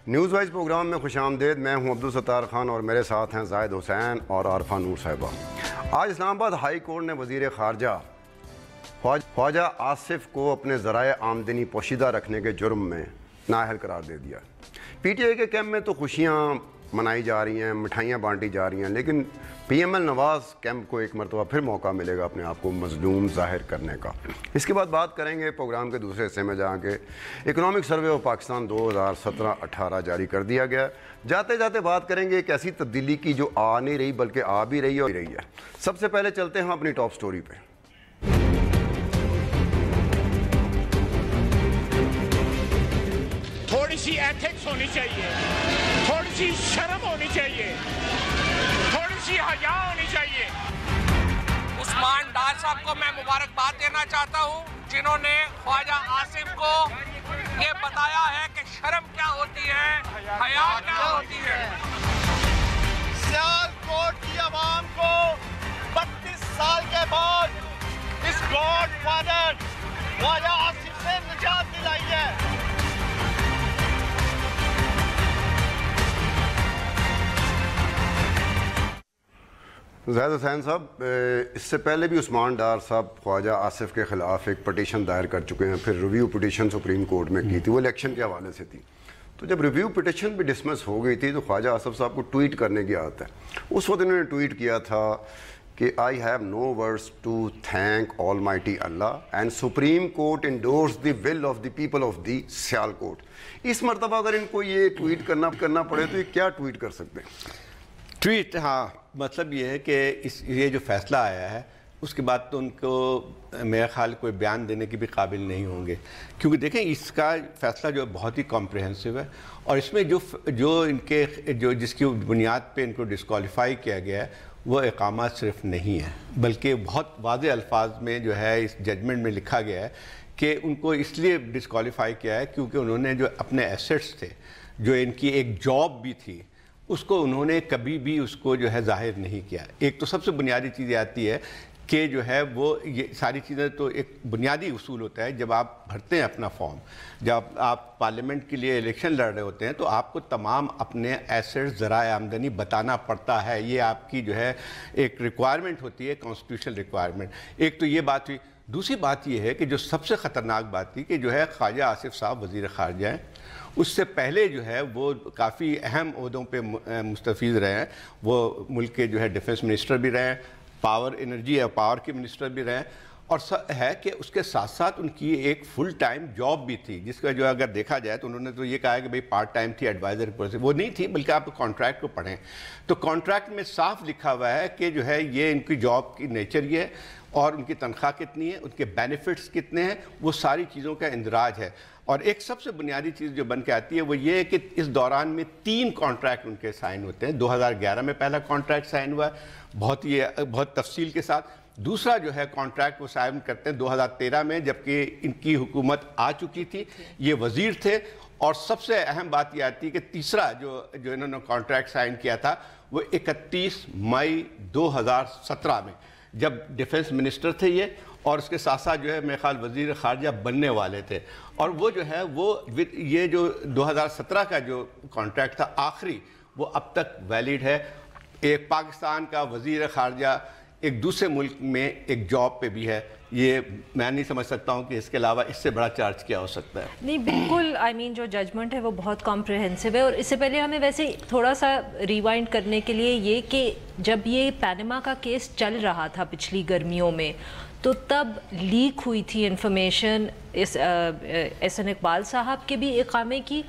News wise programme میں خوش آمدید. میں ہوں عبدالستار خان اور میرے ساتھ ہیں زاہد حسین اور عارفہ نور صاحبہ. آج اسلام آباد ہائی کورٹ نے وزیر خارجہ خواجہ آصف کو اپنے ذرائع آمدنی پوشیدہ رکھنے کے جرم میں نااہل قرار دے دیا. پی ٹی آئی کے کیمپ میں تو خوشیاں منائی جا رہی ہیں, مٹھائیاں بانٹی جا رہی ہیں, لیکن پی ایم ایل نواز کیمپ کو ایک مرتبہ پھر موقع ملے گا اپنے آپ کو مظلوم ظاہر کرنے کا. اس کے بعد بات کریں گے پروگرام کے دوسرے حصے میں جہاں کہ اکنامک سروے آف پاکستان 2017-18 جاری کر دیا گیا. جاتے جاتے بات کریں گے ایک ایسی تبدیلی کی جو آ نہیں رہی بلکہ آ بھی رہی ہے. سب سے پہلے چلتے ہیں اپنی ٹاپ سٹوری پہ. تھوڑی سی ایتھکس ہونی چاہیے, تھوڑی سی شرم ہونی چاہیے, تھوڑی سی حیا ہونی چاہیے. عثمان ڈار صاحب کو میں مبارکباد دینا چاہتا ہوں جنہوں نے خواجہ آصف کو یہ بتایا ہے کہ شرم کیا ہوتی ہے, حیا کیا ہوتی ہے. سیال کوٹ کی عوام کو 32 سال کے بعد اس گاڈ فادر خواجہ آصف سے نجات دلائی ہے. زاہد حسین صاحب, اس سے پہلے بھی عثمان ڈار صاحب خواجہ آصف کے خلاف ایک پٹیشن دائر کر چکے ہیں, پھر ریویو پٹیشن سپریم کورٹ میں کی تھی, وہ الیکشن کے حوالے سے تھی. تو جب ریویو پٹیشن بھی ڈسمس ہو گئی تھی تو خواجہ آصف صاحب کو ٹویٹ کرنے کی عادت ہے. اس وقت انہوں نے ٹویٹ کیا تھا کہ I have no words to thank almighty Allah and supreme court endorse the will of the people of the Sialkot. اس مرتبہ اگر ان کو یہ ٹویٹ کرنا پڑے تو یہ کیا ٹویٹ کر سکتے ہیں؟ ٹویٹ, ہاں, مطلب یہ ہے کہ یہ جو فیصلہ آیا ہے اس کے بعد تو ان کو میرا خیال کوئی بیان دینے کے بھی قابل نہیں ہوں گے, کیونکہ دیکھیں اس کا فیصلہ جو بہت ہی کمپریہنسو ہے اور اس میں جو ان کے جس کی بنیاد پہ ان کو ڈسکوالیفائی کیا گیا ہے وہ اقامہ صرف نہیں ہے, بلکہ بہت واضح الفاظ میں جو ہے اس ججمنٹ میں لکھا گیا ہے کہ ان کو اس لیے ڈسکوالیفائی کیا ہے کیونکہ انہوں نے جو اپنے ایسٹس تھے, جو ان کی ایک جاب بھی تھی, اس کو انہوں نے کبھی بھی اس کو جو ہے ظاہر نہیں کیا. ایک تو سب سے بنیادی چیز یہ آتی ہے کہ جو ہے وہ یہ ساری چیزیں تو ایک بنیادی اصول ہوتا ہے جب آپ بھرتے ہیں اپنا فارم, جب آپ پارلیمنٹ کے لیے الیکشن لڑ رہے ہوتے ہیں تو آپ کو تمام اپنے ایسٹس ذرائع آمدنی بتانا پڑتا ہے. یہ آپ کی جو ہے ایک ریکوائرمنٹ ہوتی ہے, کانسٹیٹیوشنل ریکوائرمنٹ. ایک تو یہ بات ہوئی. دوسری بات یہ ہے کہ جو سب سے خطرناک بات تھی کہ جو ہے خواجہ آصف صاحب وزیر خارجہ ہیں, اس سے پہلے جو ہے وہ کافی اہم عہدوں پہ مستفیض رہے ہیں. وہ ملک کے جو ہے ڈیفنس منسٹر بھی رہے ہیں, پاور انرجی اور پاور کے منسٹر بھی رہے ہیں, اور ہے کہ اس کے ساتھ ساتھ ان کی ایک فل ٹائم جاب بھی تھی جس کا جو اگر دیکھا جائے تو انہوں نے تو یہ کہا ہے کہ بھئی پارٹ ٹائم تھی, ایڈوائزر سے وہ نہیں تھی, بلکہ آپ کانٹریکٹ کو پڑھیں تو کانٹریکٹ میں صاف لکھا ہوا ہے کہ جو ہے یہ ان کی جاب کی نیچر یہ ہے اور ان کی تنخواہ کتنی ہے, ان کے بینیفٹس کتنے ہیں, وہ ساری چیزوں کا اندراج ہے. اور ایک سب سے بنیادی چیز جو بن کے آتی ہے وہ یہ ہے کہ اس دوران میں 3 کانٹریکٹ ان کے سائن ہوتے ہیں. 2011 میں پہلا کانٹریکٹ سائن ہوا ہے بہت تفصیل کے ساتھ. دوسرا جو ہے کانٹریکٹ وہ سائن کرتے ہیں 2013 میں, جبکہ ان کی حکومت آ چکی تھی, یہ وزیر تھے. اور سب سے اہم بات یہ آتی ہے کہ تیسرا جو انہوں نے کانٹریکٹ سائن کیا تھا وہ 31 مئی 2017 میں, جب ڈیفنس منسٹر تھے یہ, اور اس کے ساتھ ساتھ جو ہے میرے خیال وزیر خارجہ بننے والے تھے. اور وہ جو ہے وہ یہ جو 2017 کا جو کانٹریکٹ تھا آخری, وہ اب تک ویلڈ ہے. ایک پاکستان کا وزیر خارجہ ایک دوسرے ملک میں ایک جاب پہ بھی ہے, یہ میں نہیں سمجھ سکتا ہوں کہ اس کے علاوہ اس سے بڑا چارج کیا ہو سکتا ہے. نہیں بالکل, جو ججمنٹ ہے وہ بہت کمپریہنسو ہے. اور اس سے پہلے ہمیں ویسے تھوڑا سا ریوائنڈ کرنے کے لیے یہ کہ جب یہ پینما کا کیس چل رہا تھا پچھلی گرمیوں میں, تو تب لیک ہوئی تھی انفارمیشن ایس این اقبال صاحب کے بھی اقامے کی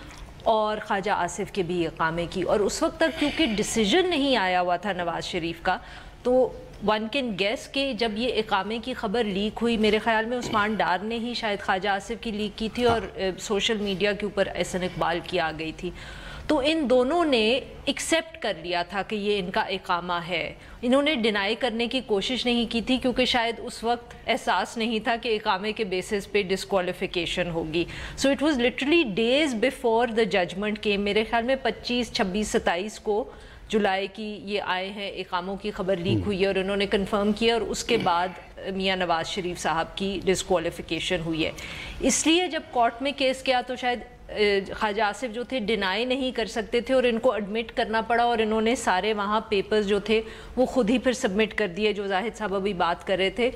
اور خواجہ آصف کے بھی اقامے کی. اور اس وقت تک کیونکہ ڈیسیجن نہیں آیا ہوا تھا نواز شریف کا, تو ون کین گیس کہ جب یہ اقامے کی خبر لیک ہوئی, میرے خیال میں عثمان ڈار نے ہی شاید خواجہ آصف کی لیک کی تھی اور سوشل میڈیا کے اوپر ایس این اقبال کی آ گئی تھی, تو ان دونوں نے ایکسیپٹ کر لیا تھا کہ یہ ان کا اقامہ ہے. انہوں نے ڈینائی کرنے کی کوشش نہیں کی تھی کیونکہ شاید اس وقت احساس نہیں تھا کہ اقامے کے بیسس پہ ڈسکوالیفیکیشن ہوگی. So it was literally days before the judgment came. میرے خیال میں 25, 26, 27 کو جولائی کی یہ آئے ہیں, اقاموں کی خبر لیک ہوئی ہے اور انہوں نے کنفرم کیا, اور اس کے بعد میاں نواز شریف صاحب کی ڈسکوالیفیکیشن ہوئی ہے. اس لیے جب کورٹ میں کیس کیا تو شاید خواجہ آصف جو تھے ڈینائی نہیں کر سکتے تھے اور ان کو ایڈمٹ کرنا پڑا اور انہوں نے سارے وہاں پیپرز جو تھے وہ خود ہی پھر سبمٹ کر دیے, جو زاہد صاحب ابھی بات کر رہے تھے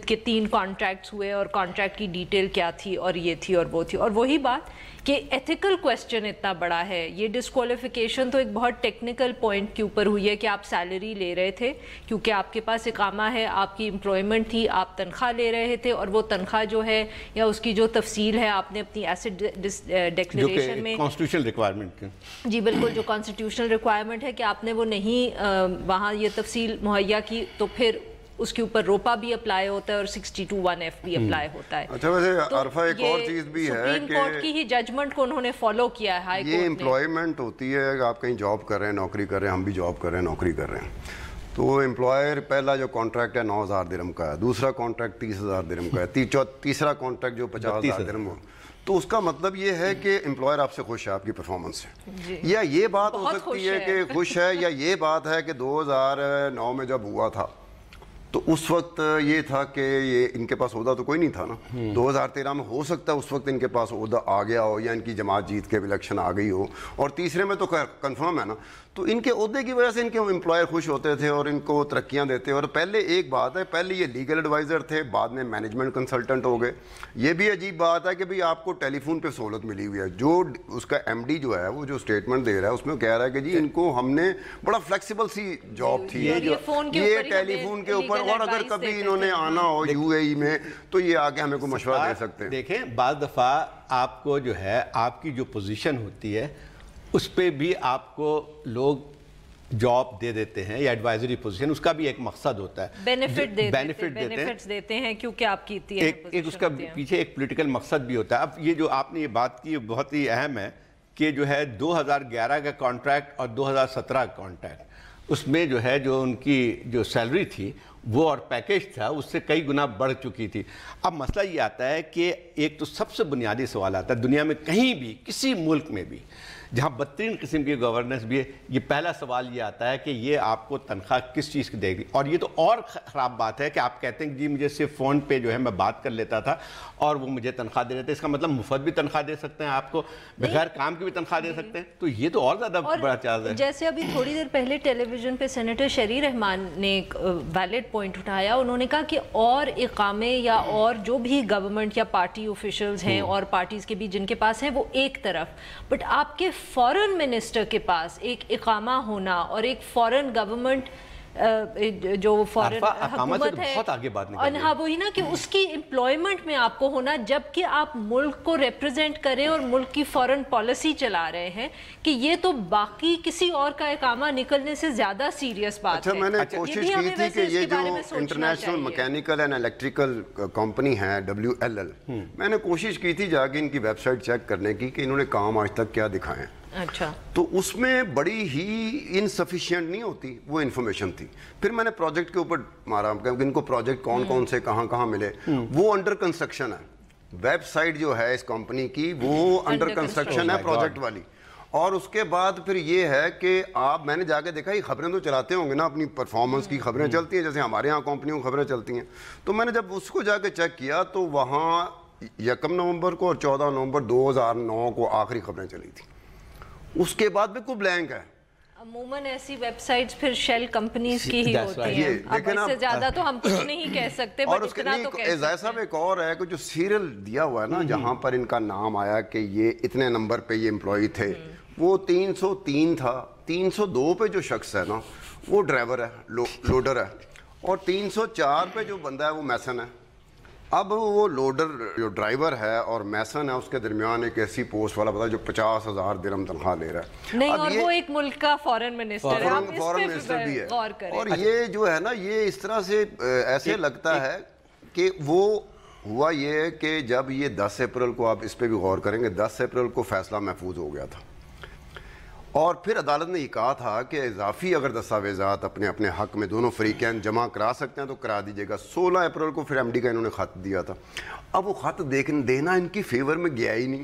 کہ 3 کانٹریکٹس ہوئے اور کانٹریکٹ کی ڈیٹیل کیا تھی اور یہ تھی اور وہ تھی. اور وہی بات کہ ایتھیکل کویسچن اتنا بڑا ہے, یہ ڈسکوالیفیکیشن تو ایک بہت ٹیکنیکل پوائنٹ کے اوپر ہوئی ہے کہ آپ سیلری لے رہے تھے کیونکہ آپ کے پاس اقامہ ہے, آپ کی امپلائمنٹ تھی, آپ تنخواہ لے رہے تھے اور وہ تنخواہ جو ہے یا اس کی جو تفصیل ہے آپ نے اپنی ایسٹ ڈیکلیریشن میں کانسٹیٹیوشنل ریکوائرمنٹ جی بالکل جو کانسٹیٹیوشنل ریکوائرمنٹ ہے کہ آپ نے وہ نہیں وہاں یہ تفصیل مہیا کی, تو پھر اس کے اوپر روپا بھی اپلائی ہوتا ہے اور 62(1)(f) بھی اپلائی ہوتا ہے. اچھا ویسے عرفہ ایک اور چیز بھی ہے سپریم کورٹ کی ہی ججمنٹ کو انہوں نے فالو کیا ہے ہائی کورٹ نے. یہ امپلائمنٹ ہوتی ہے کہ آپ کہیں جاب کر رہے ہیں, نوکری کر رہے ہیں, ہم بھی جاب کر رہے ہیں, نوکری کر رہے ہیں, تو امپلائر پہلا جو کانٹریکٹ ہے 9,000 درہم کا ہے, دوسرا کانٹریکٹ 30,000 درہم کا ہے, تیسرا کانٹریکٹ جو 50,000 درہم ہو, تو اس کا مطلب یہ ہے کہ امپلائر آپ سے خوش ہے آپ کی پرفارمنس سے, یا یہ بات ہو سکتی ہے کہ خوش ہے, یا یہ بات ہے کہ 2009 میں جب ہوا تھا تو اس وقت یہ تھا کہ یہ ان کے پاس عہدہ تو کوئی نہیں تھا نا, 2013 میں ہو سکتا ہے اس وقت ان کے پاس عہدہ آ گیا ہو یا ان کی جماعت جیت کے الیکشن آ گئی ہو, اور تیسرے میں تو کنفرم ہے نا, تو ان کے عہدے کی وجہ سے ان کے امپلائر خوش ہوتے تھے اور ان کو ترقیاں دیتے. اور پہلے ایک بات ہے, پہلے یہ لیگل ایڈوائزر تھے, بعد میں مینجمنٹ کنسلٹنٹ ہو گئے. یہ بھی عجیب بات ہے کہ بھئی آپ کو ٹیلی فون پہ سہولت ملی ہوئی ہے, جو اس کا ایم ڈی جو ہے وہ جو اسٹیٹمنٹ دے رہا ہے اس میں کہہ رہا ہے کہ جی ان کو ہم نے بڑا فلیکسیبل سی جاب تھی یہ ٹیلی فون کے اوپر, اور اگر کبھی انہوں نے آنا ہو یو اے ای میں تو یہ آگے ہمیں کوئی مشورہ دے سکتے ہیں. دیکھیں بعض دفعہ آپ کو جو ہے آپ کی جو پوزیشن ہوتی ہے اس پہ بھی آپ کو لوگ جاب دے دیتے ہیں یا ایڈوائزری پوزیشن, اس کا بھی ایک مقصد ہوتا ہے, بینیفٹس دیتے ہیں کیونکہ آپ کی ایک اس کا پیچھے ایک پولیٹیکل مقصد بھی ہوتا ہے. اب یہ جو آپ نے یہ بات کی بہت ہی اہم ہے کہ جو ہے 2011 کا کانٹریکٹ اور 2017 کا کانٹریکٹ, اس میں جو ہے جو ان کی جو سیلری تھی وہ اور پیکیج تھا اس سے کئی گنا بڑھ چکی تھی. اب مسئلہ یہ آتا ہے کہ ایک تو سب سے بنیادی سوال آتا ہے دنیا میں کہیں بھی کسی ملک میں بھی جہاں بدترین قسم کی گورننس بھی ہے, یہ پہلا سوال یہ آتا ہے کہ یہ آپ کو تنخواہ کس چیز کی دے گی. اور یہ تو اور خراب بات ہے کہ آپ کہتے ہیں کہ جی مجھے صرف فون پہ جو ہے میں بات کر لیتا تھا اور وہ مجھے تنخواہ دے دیتے, اس کا مطلب مفت بھی تنخواہ دے سکتے ہیں آپ کو, بغیر کام کی بھی تنخواہ دے سکتے ہیں, تو یہ تو اور زیادہ بڑا چارج ہے. جیسے ابھی تھوڑی دیر پہلے ٹیلی ویژن پہ سینیٹر شرعی رحمان نے ایک ویلڈ پوائنٹ اٹھایا, انہوں نے کہا کہ اور اقامے یا اور جو بھی گورنمنٹ یا پارٹی آفیشلز ہیں اور پارٹیز کے بھی جن کے پاس ہیں وہ ایک طرف, بٹ آپ کے فورن منسٹر کے پاس ایک اقامہ ہونا اور ایک فورن گورنمنٹ جو فورن حکومت ہے, ہاں وہی نا کہ اس کی امپلائمنٹ میں آپ کو ہونا جبکہ آپ ملک کو ریپرزینٹ کریں اور ملک کی فورن پالیسی چلا رہے ہیں, کہ یہ تو باقی کسی اور کا اقامہ نکلنے سے زیادہ سیریس بات ہے. اچھا میں نے کوشش کی تھی کہ یہ جو international mechanical and electrical company ہے WLL, میں نے کوشش کی تھی جا کے ان کی ویب سائٹ چیک کرنے کی کہ انہوں نے کام آج تک کیا دکھائے. اچھا تو اس میں بڑی ہی انسفیشینٹ نہیں ہوتی وہ انفارمیشن تھی. پھر میں نے پروجیکٹ کے اوپر مارا کہ ان کو پروجیکٹ کون کون سے کہاں کہاں ملے, وہ انڈر کنسٹرکشن ہے. ویب سائٹ جو ہے اس کمپنی کی وہ انڈر کنسٹرکشن ہے پروجیکٹ والی. اور اس کے بعد پھر یہ ہے کہ آپ, میں نے جا کے دیکھا یہ خبریں تو چلاتے ہوں گے نا, اپنی پرفارمنس کی خبریں چلتی ہیں جیسے ہمارے یہاں کمپنیوں خبریں چلتی ہیں. تو میں نے جب اس کو جا کے چیک کیا تو وہاں 1 نومبر کو اور 14 نومبر 2009 کو آخری خبریں چلی تھیں, اس کے بعد بالکل بلینک ہے. عموماً ایسی ویب سائٹس پھر شیل کمپنیز کی ہی ہوتی ہیں, اب اس سے زیادہ تو ہم کچھ نہیں کہہ سکتے, اور اس کے نہیں صاحب ایک اور ہے کہ جو سیریل دیا ہوا ہے نا جہاں پر ان کا نام آیا کہ یہ اتنے نمبر پہ یہ امپلائی تھے, وہ 303 تھا. 302 پہ جو شخص ہے نا وہ ڈرائیور ہے, لوڈر ہے, اور 304 پہ جو بندہ ہے وہ میسن ہے. اب وہ لوڈر جو ڈرائیور ہے اور میسن ہے اس کے درمیان ایک ایسی پوسٹ والا بتا جو 50,000 درہم تنخواہ لے رہا ہے. نہیں, اور وہ ایک ملک کا فورن منسٹر ہے, فورن منسٹر بھی ہے. اور یہ جو ہے نا یہ اس طرح سے ایسے لگتا ہے کہ وہ ہوا یہ کہ جب یہ 10 اپریل کو, آپ اس پہ بھی غور کریں گے, 10 اپریل کو فیصلہ محفوظ ہو گیا تھا اور پھر عدالت نے یہ کہا تھا کہ اضافی اگر دستاویزات اپنے اپنے حق میں دونوں فریقین جمع کرا سکتے ہیں تو کرا دیجیے گا. 16 اپریل کو پھر ایم ڈی کا انہوں نے خط دیا تھا. اب وہ خط دینا ان کی فیور میں گیا ہی نہیں,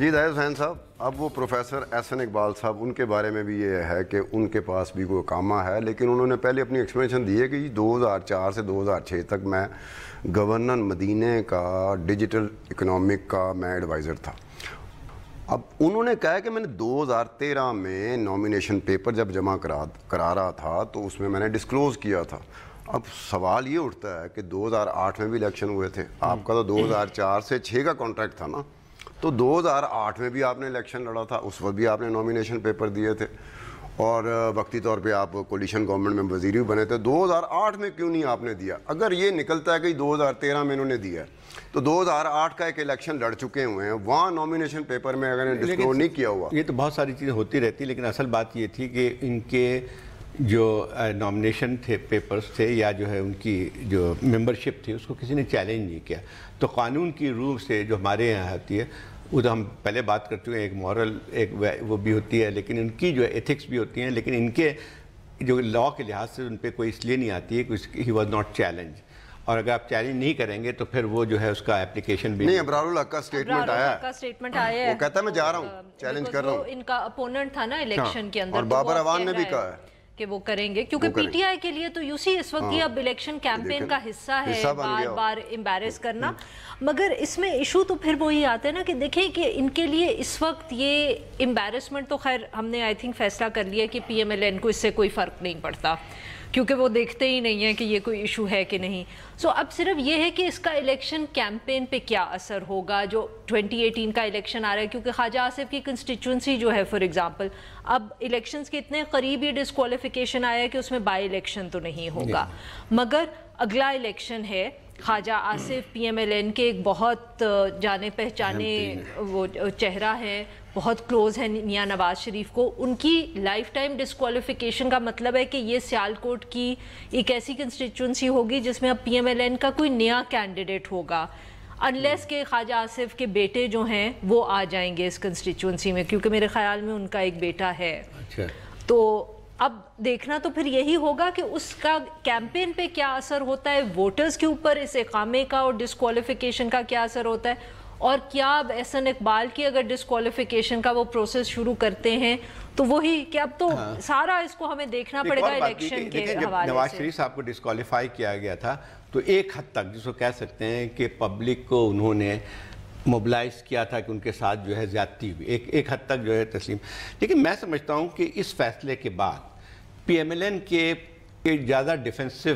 جی زاہد حسین صاحب، اب وہ پروفیسر احسن اقبال صاحب، ان کے بارے میں بھی یہ ہے کہ ان کے پاس بھی کوئی اقامہ ہے، لیکن انہوں نے پہلے اپنی ایکسپلینیشن دی ہے کہ 2004 سے 2006 تک میں گورنر مدینہ کا ڈیجیٹل اکنامک کا میں ایڈوائزر تھا۔ اب انہوں نے کہا کہ میں نے 2013 میں نامینیشن پیپر جب جمع کرا رہا تھا تو اس میں میں نے ڈسکلوز کیا تھا۔ اب سوال یہ اٹھتا ہے کہ 2008 میں بھی الیکشن ہوئے تھے، آپ کا تو 2004 سے 6 کا کانٹریکٹ تھا نا، تو 2008 میں بھی آپ نے الیکشن لڑا تھا، اس وقت بھی آپ نے نامینیشن پیپر دیے تھے اور وقتی طور پہ آپ کولیشن گورنمنٹ میں وزیر بھی بنے تھے۔ 2008 میں کیوں نہیں آپ نے دیا؟ اگر یہ نکلتا ہے کہ 2013 میں انہوں نے دیا ہے تو 2008 کا ایک الیکشن لڑ چکے ہوئے ہیں، وہاں نامینیشن پیپر میں اگر ڈسکلوز نہیں کیا ہوا۔ یہ تو بہت ساری چیزیں ہوتی رہتی، لیکن اصل بات یہ تھی کہ ان کے جو نامینیشن تھے پیپرز تھے یا جو ہے ان کی جو ممبرشپ تھی اس کو کسی نے چیلنج نہیں کیا۔ تو قانون کی روح سے جو ہمارے یہاں ہوتی ہے وہ تو ہم پہلے بات کر چکے ہیں، ایک مورل ایک وہ بھی ہوتی ہے، لیکن ان کی جو ایتھکس بھی ہوتی ہیں، لیکن ان کے جو لا کے لحاظ سے ان پہ کوئی اس لیے نہیں آتی ہے کہ ہی واز ناٹ چیلنج، اور اگر آپ چیلنج نہیں کریں گے تو پھر وہ جو ہے اس کا اپلیکیشن بھی نہیں۔ ابرار الحق کا سٹیٹمنٹ آیا ہے، وہ کہتا ہے میں جا رہا ہوں، چیلنج کر رہا ہوں۔ ان کا اپوننٹ تھا نا الیکشن کے اندر، اور بابر اوان نے بھی کہا ہے کہ وہ کریں گے، کیونکہ پی ٹی آئی کے لیے تو یوسی اس وقت یہ اب الیکشن کیمپین کا حصہ ہے، بار بار امبیرس کرنا۔ مگر اس میں ایشو تو پھر وہی آتا ہے نا کہ دیکھیں کہ ان کے لیے اس وقت یہ امبیرسمنٹ تو خیر ہم نے آئی تھنک فیصلہ کر لیا کہ پی ایم ایل این کو اس سے کوئی فرق نہیں پڑتا، کیونکہ وہ دیکھتے ہی نہیں ہیں کہ یہ کوئی ایشو ہے کہ نہیں۔ سو اب صرف یہ ہے کہ اس کا الیکشن کیمپین پہ کیا اثر ہوگا جو 2018 کا الیکشن آ رہا ہے، کیونکہ خواجہ آصف کی کنسٹیچوئنسی جو ہے فار ایگزامپل اب الیکشنز کے اتنے قریب یہ ڈسکوالیفیکیشن آیا ہے کہ اس میں بائی الیکشن تو نہیں ہوگا، مگر اگلا الیکشن ہے Khawaja Asif P M L N کے ایک بہت جانے پہچانے وہ چہرہ ہے، بہت کلوز ہے میاں نواز شریف کو، ان کی لائف ٹائم ڈسکوالیفیکیشن کا مطلب ہے کہ یہ سیالکوٹ کی ایک ایسی کنسٹیچوئنسی ہوگی جس میں اب پی ایم ایل این کا کوئی نیا کینڈیڈیٹ ہوگا، انلیس کہ خواجہ آصف کے بیٹے جو ہیں وہ آ جائیں گے اس کنسٹیچوئنسی میں، کیونکہ میرے خیال میں ان کا ایک بیٹا ہے۔ تو اب دیکھنا تو پھر یہی ہوگا کہ اس کا کیمپین پہ کیا اثر ہوتا ہے، ووٹرز کے اوپر اس اقامے کا اور ڈسکوالیفیکیشن کا کیا اثر ہوتا ہے، اور کیا اب احسن اقبال کی اگر ڈسکوالیفیکیشن کا وہ پروسیس شروع کرتے ہیں تو وہی کہ اب تو سارا اس کو ہمیں دیکھنا پڑے گا الیکشن کے حوالے سے۔ نواز شریف صاحب کو ڈسکوالیفائی کیا گیا تھا تو ایک حد تک جس کو کہہ سکتے ہیں کہ پبلک کو انہوں نے موبلائز کیا تھا کہ ان کے ساتھ جو ہے زیادتی ہوئی، ایک حد تک جو ہے تسلیم، لیکن میں سمجھتا ہوں کہ اس فیصلے کے بعد پی ایم ایل این کے زیادہ ڈیفینسو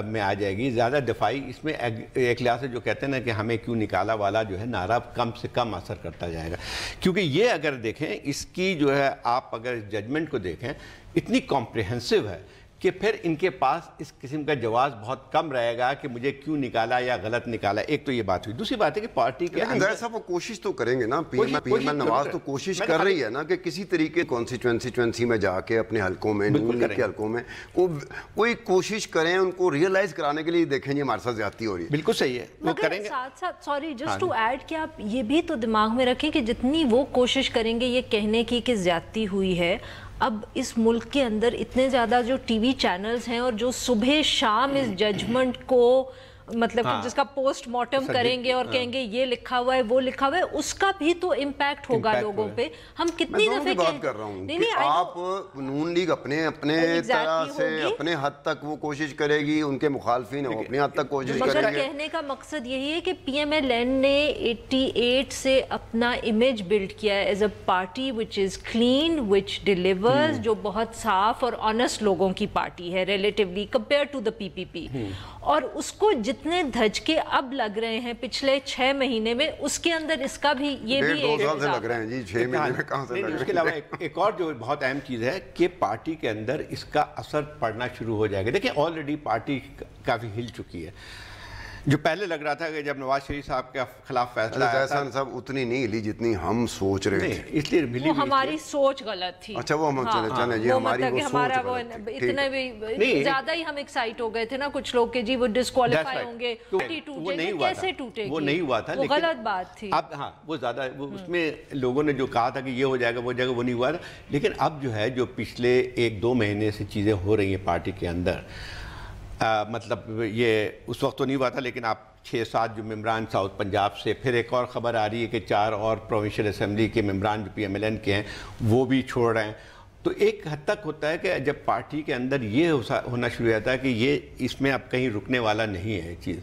میں آ جائے گی، زیادہ دفاعی، اس میں ایک لحاظ سے جو کہتے ہیں نا کہ ہمیں کیوں نکالا والا جو ہے نعرہ کم سے کم اثر کرتا جائے گا، کیونکہ یہ اگر دیکھیں اس کی جو ہے آپ اگر ججمنٹ کو دیکھیں اتنی کمپریہنسو ہے کہ پھر ان کے پاس اس قسم کا جواز بہت کم رہے گا کہ مجھے کیوں نکالا یا غلط نکالا۔ ایک تو یہ بات ہوئی، دوسری بات ہے کہ پارٹی کے لیکن ظاہر صاحب وہ کوشش تو کریں گے نا، پی ایم ایل نواز تو کوشش کر رہی ہے نا کہ کسی طریقے کانسٹیچوئنسی میں جا کے اپنے حلقوں میں نون لیگ کے حلقوں میں کوئی کوشش کریں، ان کو ریئلائز کرانے کے لیے دیکھیں یہ ہمارے ساتھ زیادتی ہو رہی ہے۔ بالکل صحیح ہے، وہ کریں گے۔ ساتھ ساتھ سوری جسٹ ٹو ایڈ کہ آپ یہ بھی تو دماغ میں رکھیں کہ جتنی وہ کوشش کریں گے یہ کہنے کی کہ زیادتی ہوئی ہے، اب اس ملک کے اندر اتنے زیادہ جو ٹی وی چینلز ہیں اور جو صبح شام اس ججمنٹ کو مطلب جس کا پوسٹ مارٹم کریں گے اور کہیں گے یہ لکھا ہوا ہے وہ لکھا ہوا ہے، اس کا بھی تو امپیکٹ ہوگا لوگوں پہ۔ ہم کتنی دفعہ بات کر رہا ہوں کہ آپ نون لیگ اپنے طرح سے اپنے حد تک وہ کوشش کرے گی، ان کے مخالفین اپنی حد تک کوشش کریں گے۔ کہنے کا مقصد یہی ہے کہ پی ایم ایل این نے 88 سے اپنا امیج بلڈ کیا ہے as a party which is clean, which delivers, جو بہت صاف اور آنیسٹ لوگوں کی پارٹی ہے ریلیٹیولی کمپیئر ٹو دا پی پی پی، اور اس کو جتنے دھچکے اب لگ رہے ہیں پچھلے 6 مہینے میں، اس کے اندر اس کا بھی یہ بھی 2 سال سے لگ رہے ہیں جی، 6 مہینے میں کہاں سے لگ رہے ہیں۔ اس کے علاوہ ایک اور جو بہت اہم چیز ہے کہ پارٹی کے اندر اس کا اثر پڑنا شروع ہو جائے گا۔ دیکھیں آلریڈی پارٹی کافی ہل چکی ہے، جو پہلے لگ رہا تھا کہ جب نواز شریف صاحب کے خلاف فیصلہ آیا تھا صاحب اتنی نہیں ہلی جتنی ہم سوچ رہے تھے، اس لیے ملی وہ ہماری سوچ غلط تھی۔ اچھا وہ ہم چلے جی ہماری وہ سوچ اتنا بھی زیادہ ہی ہم ایکسائٹ ہو گئے تھے نا کچھ لوگ کہ جی وہ ڈسکوالیفائی ہوں گے، کیسے ٹوٹے گی، وہ نہیں ہوا تھا، وہ غلط بات تھی۔ اب ہاں وہ زیادہ اس میں لوگوں نے جو کہا تھا کہ یہ ہو جائے گا وہ جگہ وہ نہیں ہوا تھا، لیکن اب جو ہے جو پچھلے 1-2 مہینے سے چیزیں ہو رہی ہیں پارٹی کے اندر، مطلب یہ اس وقت تو نہیں ہوا تھا، لیکن آپ 6-7 جو ممبران ساؤتھ پنجاب سے، پھر ایک اور خبر آ رہی ہے کہ 4 اور پروونشل اسمبلی کے ممبران جو PMLN کے ہیں وہ بھی چھوڑ رہے ہیں. تو ایک حد تک ہوتا ہے کہ جب پارٹی کے اندر یہ ہونا شروع ہوتا ہے کہ یہ اس میں اب کہیں رکنے والا نہیں ہے چیز،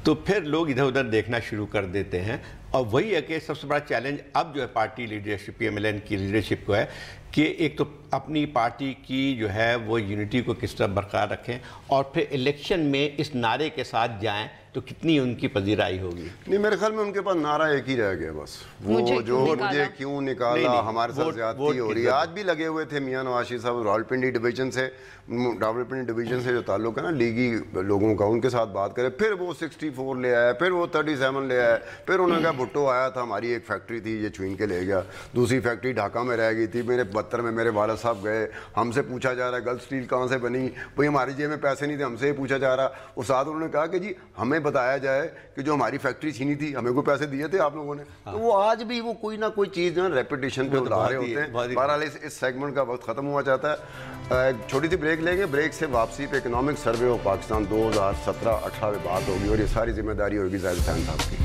تو پھر لوگ ادھر ادھر دیکھنا شروع کر دیتے ہیں. اور وہی ہے کہ سب سے بڑا چیلنج اب جو ہے پارٹی لیڈرشپ PMLN کی لیڈرشپ کو ہے کہ ایک تو اپنی پارٹی کی جو ہے وہ یونٹی کو کس طرح برقرار رکھیں، اور پھر الیکشن میں اس نعرے کے ساتھ جائیں تو کتنی ان کی پذیرائی ہوگی. نہیں، میرے خیال میں ان کے پاس نعرہ ایک ہی رہ گیا بس، وہ جو مجھے کیوں نکالا، ہمارے ساتھ زیادتی ہو رہی ہے. آج بھی لگے ہوئے تھے میاں نواز شریف صاحب راولپنڈی ڈویژن سے جو تعلق ہے نا لیگی لوگوں کا، ان کے ساتھ بات کرے. پھر وہ 64 لے آیا، پھر وہ 37 لے آیا، پھر انہوں نے کہا بھٹو آیا تھا، ہماری ایک فیکٹری تھی یہ چھین کے لے گیا، دوسری فیکٹری ڈھاکہ میں رہ گئی تھی. میرے 72 میں میرے والد صاحب گئے، ہم سے پوچھا جا رہا ہے گلف اسٹیل کہاں سے بنی، بھئی ہماری جیب میں پیسے نہیں تھے، ہم سے ہی پوچھا جا رہا. اور ساتھ انہوں نے کہا کہ جی ہمیں بتایا جائے کہ جو ہماری فیکٹری چھینی تھی ہمیں کوئی پیسے دیے تھے آپ لوگوں نے. تو وہ آج بھی وہ کوئی نہ کوئی چیز جو ہے ریپیٹیشن پہ اڑا رہے ہوتے ہیں. بہرحال اس سیگمنٹ کا وقت ختم ہوا چاہتا ہے. ایک چھوٹی سی بریک لیں گے، بریک سے واپسی پہ اکنامک سروے آف پاکستان 2017-18 میں بات ہوگی، اور یہ ساری ذمہ داری ہوگی زاہد حسین صاحب کی.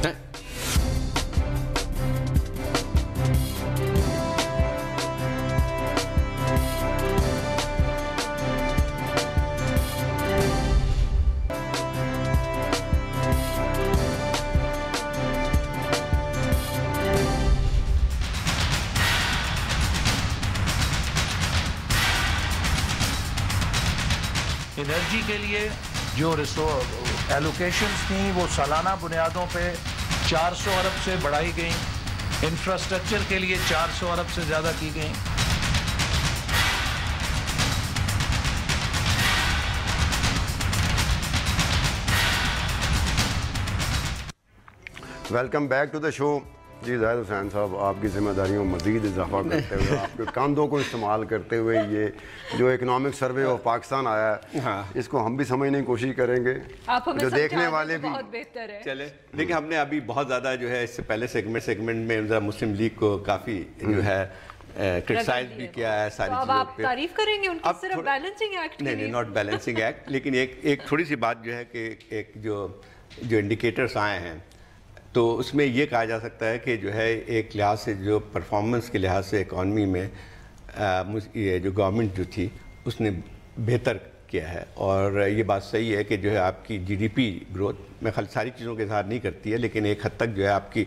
انرجی کے لیے جو ایلوکیشنز تھیں وہ سالانہ بنیادوں پہ 400 ارب سے بڑھائی گئیں، انفراسٹرکچر کے لیے 400 ارب سے زیادہ کی گئیں. ویلکم بیک ٹو دا شو. جی زاہد حسین صاحب، آپ کی ذمہ داریوں مزید اضافہ کرتے ہوئے، آپ کے کاندھوں کو استعمال کرتے ہوئے، یہ جو اکنامک سروے آف پاکستان آیا ہے اس کو ہم بھی سمجھنے کی کوشش کریں گے، جو دیکھنے والے بھی. بہت بہتر ہے. چلے دیکھیں، ہم نے ابھی بہت زیادہ جو ہے اس سے پہلے سیگمنٹ میں مسلم لیگ کو کافی جو ہے کرٹیسائز بھی کیا ہے ساری چیزوں پہ. آپ تعریف کریں گے ان کی صرف بیلنسنگ ایکٹ کی؟ نہیں، ناٹ بیلنسنگ ایکٹ، لیکن ایک تھوڑی سی بات جو ہے کہ ایک جو انڈیکیٹرز آئے ہیں تو اس میں یہ کہا جا سکتا ہے کہ جو ہے ایک لحاظ سے جو پرفارمنس کے لحاظ سے اکانومی میں یہ جو گورنمنٹ جو تھی اس نے بہتر کیا ہے. اور یہ بات صحیح ہے کہ جو ہے آپ کی GDP گروتھ میں ساری چیزوں کے اظہار نہیں کرتی ہے، لیکن ایک حد تک جو ہے آپ کی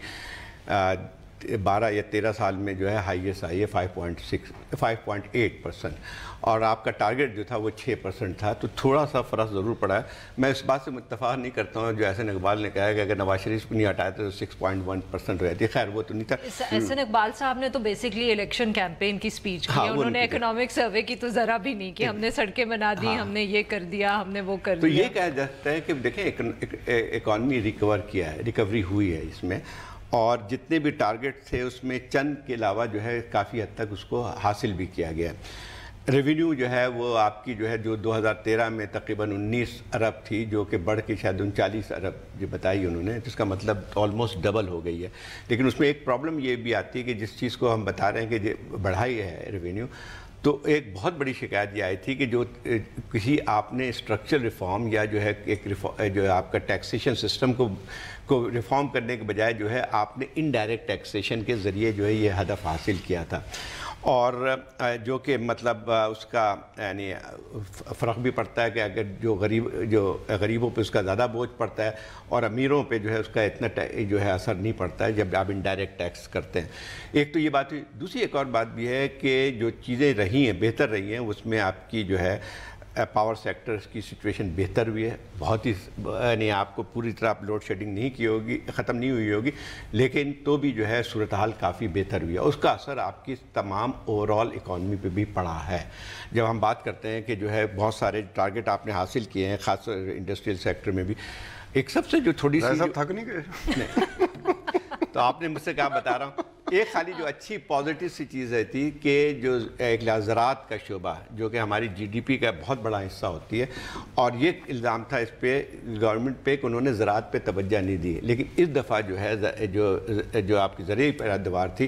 12 یا 13 سال میں جو ہے ہائیسٹ آئی ہے 5.8%، اور آپ کا ٹارگٹ جو تھا وہ 6% تھا. تو تھوڑا سا فرق ضرور پڑا ہے. میں اس بات سے متفق نہیں کرتا ہوں جو احسن اقبال نے کہا کہ اگر نواز شریف کو نہیں ہٹایا تو 6.1% ہو جاتی. خیر وہ تو نہیں تھا. احسن اقبال صاحب نے تو بیسکلی الیکشن کیمپین کی سپیچ کی، انہوں نے اکنامک سروے کی تو ذرا بھی نہیں کہ ہم نے سڑکیں بنا دی، ہم نے یہ کر دیا، ہم نے وہ کر دیا. تو یہ کہا جاتا ہے کہ دیکھیں اکانومی ریکور کیا ہے، ریکوری ہوئی ہے اس میں، اور جتنے بھی ٹارگٹ تھے اس میں چند کے علاوہ جو ہے کافی حد تک اس کو حاصل بھی کیا گیا. ریونیو جو ہے وہ آپ کی جو ہے جو 2013 میں تقریباً 19 ارب تھی، جو کہ بڑھ کے شاید 39 ارب جو بتائی انہوں نے، جس کا مطلب آلموسٹ ڈبل ہو گئی ہے. لیکن اس میں ایک پرابلم یہ بھی آتی ہے کہ جس چیز کو ہم بتا رہے ہیں کہ بڑھائی ہے ریونیو، تو ایک بہت بڑی شکایت یہ آئی تھی کہ جو کسی آپ نے اسٹرکچر ریفارم یا جو ہے ایک جو آپ کا ٹیکسیشن سسٹم کو ریفارم کرنے کے بجائے جو ہے آپ نے انڈائریکٹ ٹیکسیشن کے ذریعے جو ہے یہ ہدف حاصل کیا تھا، اور جو کہ مطلب اس کا یعنی فرق بھی پڑتا ہے کہ اگر جو غریبوں پہ اس کا زیادہ بوجھ پڑتا ہے اور امیروں پہ جو ہے اس کا اتنا جو ہے اثر نہیں پڑتا ہے جب آپ انڈائریکٹ ٹیکس کرتے ہیں. ایک تو یہ بات ہوئی. دوسری ایک اور بات بھی ہے کہ جو چیزیں رہی ہیں بہتر رہی ہیں اس میں آپ کی جو ہے پاور سیکٹرز کی سچویشن بہتر ہوئی ہے. بہت ہی یعنی آپ کو پوری طرح لوڈ شیڈنگ نہیں کی ہوگی، ختم نہیں ہوئی ہوگی، لیکن تو بھی جو ہے صورتحال کافی بہتر ہوئی ہے. اس کا اثر آپ کی تمام اوور آل اکانومی پہ بھی پڑا ہے. جب ہم بات کرتے ہیں کہ جو ہے بہت سارے ٹارگٹ آپ نے حاصل کیے ہیں، خاص طور انڈسٹریل سیکٹر میں بھی، ایک سب سے جو تھوڑی سی تھک نہیں گئے تو آپ نے مجھ سے کہا بتا رہا ہوں، ایک خالی جو اچھی پازیٹیو سی چیز ہے تھی کہ جو ایک زراعت کا شعبہ جو کہ ہماری GDP کا بہت بڑا حصہ ہوتی ہے، اور یہ الزام تھا اس پہ گورنمنٹ پہ کہ انہوں نے زراعت پہ توجہ نہیں دی، لیکن اس دفعہ جو ہے جو آپ کی زرعی پیداوار تھی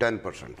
10%।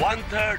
1/3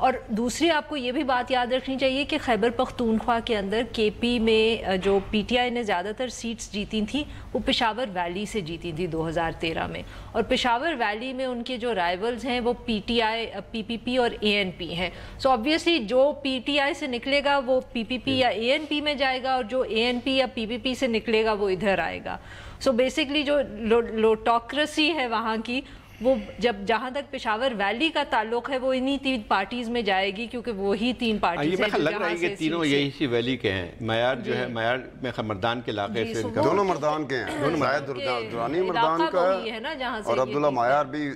اور دوسری آپ کو یہ بھی بات یاد رکھنی چاہیے کہ خیبر پختونخوا کے اندر کے پی میں جو پی ٹی آئی نے زیادہ تر سیٹس جیتی تھیں وہ پشاور ویلی سے جیتی تھی 2013 میں، اور پشاور ویلی میں ان کے جو رائیولز ہیں وہ پی ٹی آئی، پی پی پی اور اے این پی ہیں. سو آبویسلی جو پی ٹی آئی سے نکلے گا وہ پی پی پی یا اے این پی میں جائے گا، اور جو اے این پی یا پی پی پی سے نکلے گا وہ ادھر آئے گا. سو بیسکلی جو لوٹوکریسی ہے وہاں کی، وہ جہاں تک پشاور ویلی کا تعلق ہے وہ انہی 3 پارٹیز میں جائے گی، کیونکہ وہی 3 پارٹیز ہیں. یہ لگ رہا ہے کہ تینوں یہی سی ویلی کے ہیں. معیار جو ہے معیار میں مردان کے علاقے سے دونوں مردان کے ہیں. زاہد درانی مردان کا ہے اور عبداللہ معیار بھی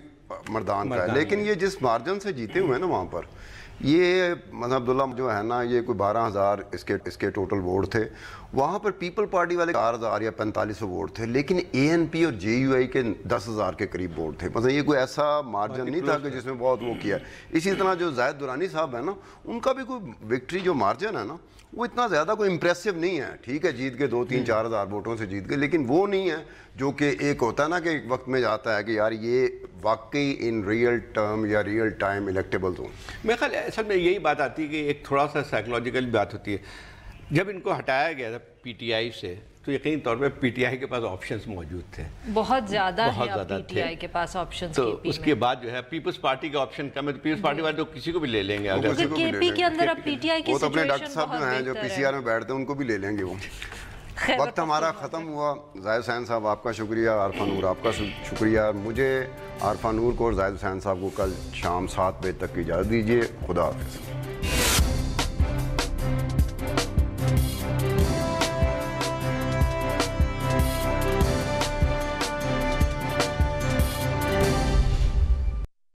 مردان کا ہے. لیکن یہ جس مارجن سے جیتے ہوئے ہیں نا وہاں پر، یہ مطلب عبداللہ جو ہے نا، یہ کوئی 12,000 اس کے ٹوٹل ووٹ تھے. وہاں پر پیپل پارٹی والے 4,000 یا 4500 ووٹ تھے، لیکن اے این پی اور جے یو آئی کے 10,000 کے قریب ووٹ تھے. مطلب یہ کوئی ایسا مارجن نہیں تھا کہ جس میں بہت وہ کیا. اسی طرح جو زاہد درانی صاحب ہیں نا، ان کا بھی کوئی وکٹری جو مارجن ہے نا، وہ اتنا زیادہ کوئی امپریسو نہیں ہے. ٹھیک ہے جیت کے 2-3-4 ہزار ووٹوں سے جیت گئے، لیکن وہ نہیں ہے جو کہ ایک ہوتا ہے نا کہ ایک وقت میں جاتا ہے کہ یار یہ واقعی ان ریئل ٹرم یا ریئل ٹائم الیکٹیبلز ہوں. میرے خیال اصل میں یہی بات آتی ہے کہ ایک تھوڑا سا سائیکلوجیکل بات ہوتی ہے. جب ان کو ہٹایا گیا تھا پی ٹی آئی سے تو یقینی طور پہ پی ٹی آئی کے پاس آپشنز موجود تھے، بہت زیادہ پی ٹی آئی کے پاس آپشنز. تو اس کے بعد جو ہے پیپلز پارٹی کا آپشن کم ہے، تو پیپلز پارٹی والے تو کسی کو بھی لے لیں گے. اگر کے پی کے اندر اب پی ٹی آئی کی وہ تو اپنے ڈاکٹر سچویشن صاحب جو ہیں جو پی سی آر میں بیٹھتے ہیں ان کو بھی لے لیں گے. وہ وقت ہمارا ختم ہوا. زاہد حسین صاحب آپ کا شکریہ، عارفہ نور آپ کا شکریہ. مجھے عارفہ نور کو اور زاہد حسین صاحب کو کل شام 7 بجے تک کی اجازت دیجیے. خدا حافظ.